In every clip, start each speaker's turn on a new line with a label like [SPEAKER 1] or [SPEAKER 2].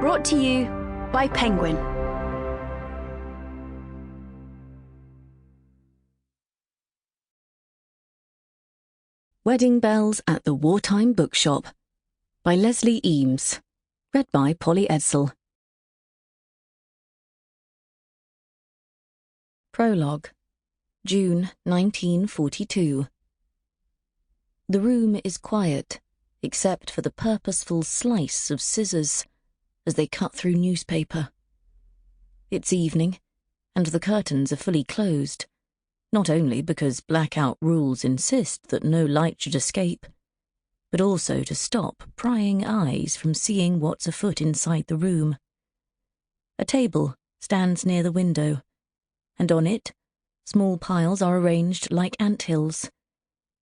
[SPEAKER 1] Brought to you by Penguin.
[SPEAKER 2] Wedding Bells at the Wartime Bookshop by Lesley Eames. Read by Polly Edsell. Prologue, June 1942. The room is quiet, except for the purposeful slice of scissors as they cut through newspaper. It's evening, and the curtains are fully closed, not only because blackout rules insist that no light should escape, but also to stop prying eyes from seeing what's afoot inside the room. A table stands near the window, and on it, small piles are arranged like anthills,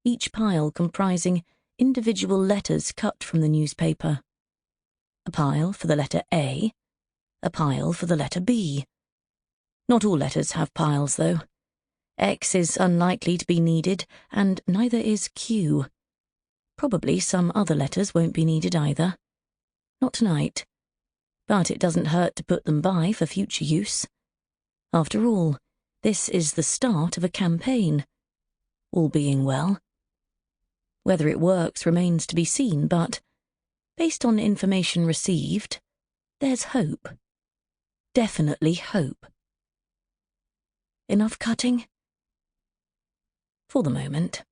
[SPEAKER 2] each pile comprising individual letters cut from the newspaper. A pile for the letter A, a pile for the letter B. Not all letters have piles, though. X is unlikely to be needed, and neither is Q. Probably some other letters won't be needed either. Not tonight. But it doesn't hurt to put them by for future use. After all, this is the start of a campaign. All being well. Whether it works remains to be seen, but, based on information received, there's hope. Definitely hope. Enough cutting? For the moment.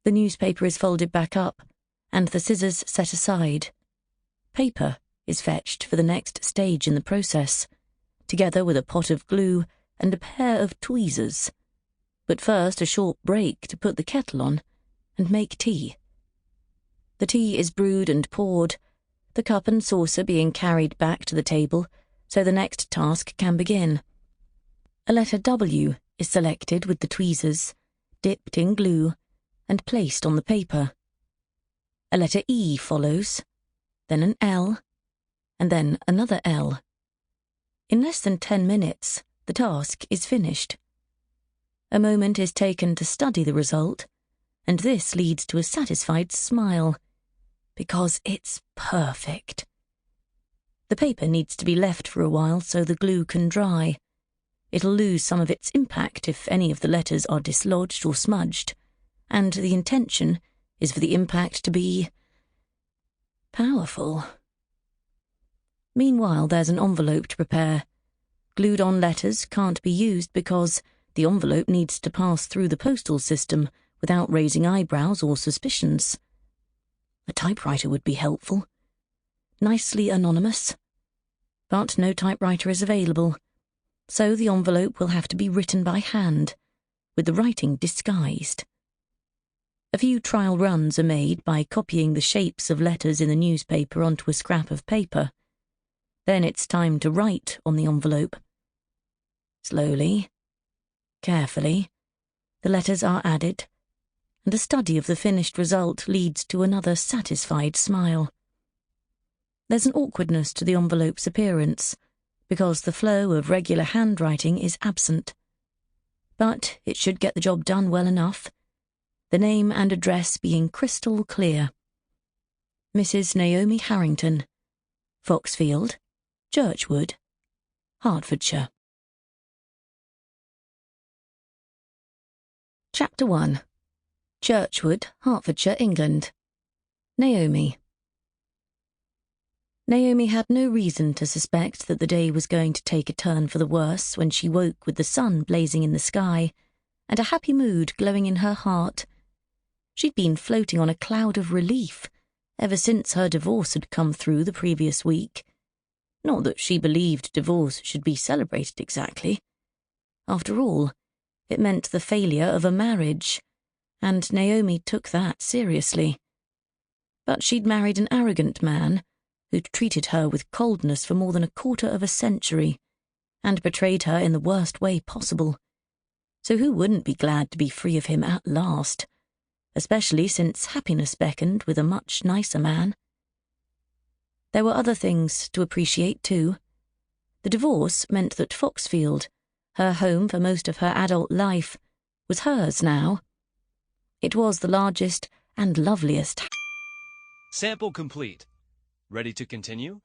[SPEAKER 2] The newspaper is folded back up, and the scissors set aside. Paper is fetched for the next stage in the process, together with a pot of glue and a pair of tweezers. But first a short break to put the kettle on and make tea. The tea is brewed and poured, the cup and saucer being carried back to the table so the next task can begin. A letter W is selected with the tweezers, dipped in glue, and placed on the paper. A letter E follows, then an L, and then another L. In less than 10 minutes, the task is finished. A moment is taken to study the result, and this leads to a satisfied smile, because it's perfect. The paper needs to be left for a while so the glue can dry. It'll lose some of its impact if any of the letters are dislodged or smudged, and the intention is for the impact to be powerful. Meanwhile, there's an envelope to prepare. Glued-on letters can't be used because the envelope needs to pass through the postal system without raising eyebrows or suspicions. A typewriter would be helpful. Nicely anonymous. But no typewriter is available, so the envelope will have to be written by hand, with the writing disguised. A few trial runs are made by copying the shapes of letters in the newspaper onto a scrap of paper. Then it's time to write on the envelope. Slowly, carefully, the letters are added, and a study of the finished result leads to another satisfied smile. There's an awkwardness to the envelope's appearance, because the flow of regular handwriting is absent. But it should get the job done well enough, the name and address being crystal clear. Mrs. Naomi Harrington, Foxfield, Churchwood, Hertfordshire. Chapter 1. Churchwood, Hertfordshire, England. Naomi. Naomi had no reason to suspect that the day was going to take a turn for the worse when she woke with the sun blazing in the sky and a happy mood glowing in her heart. She'd been floating on a cloud of relief ever since her divorce had come through the previous week. Not that she believed divorce should be celebrated exactly. After all, it meant the failure of a marriage, and Naomi took that seriously. But she'd married an arrogant man who'd treated her with coldness for more than a quarter of a century, and betrayed her in the worst way possible. So who wouldn't be glad to be free of him at last, especially since happiness beckoned with a much nicer man? There were other things to appreciate too. The divorce meant that Foxfield, her home for most of her adult life, was hers now. It was the largest and loveliest.
[SPEAKER 3] Sample complete. Ready to continue?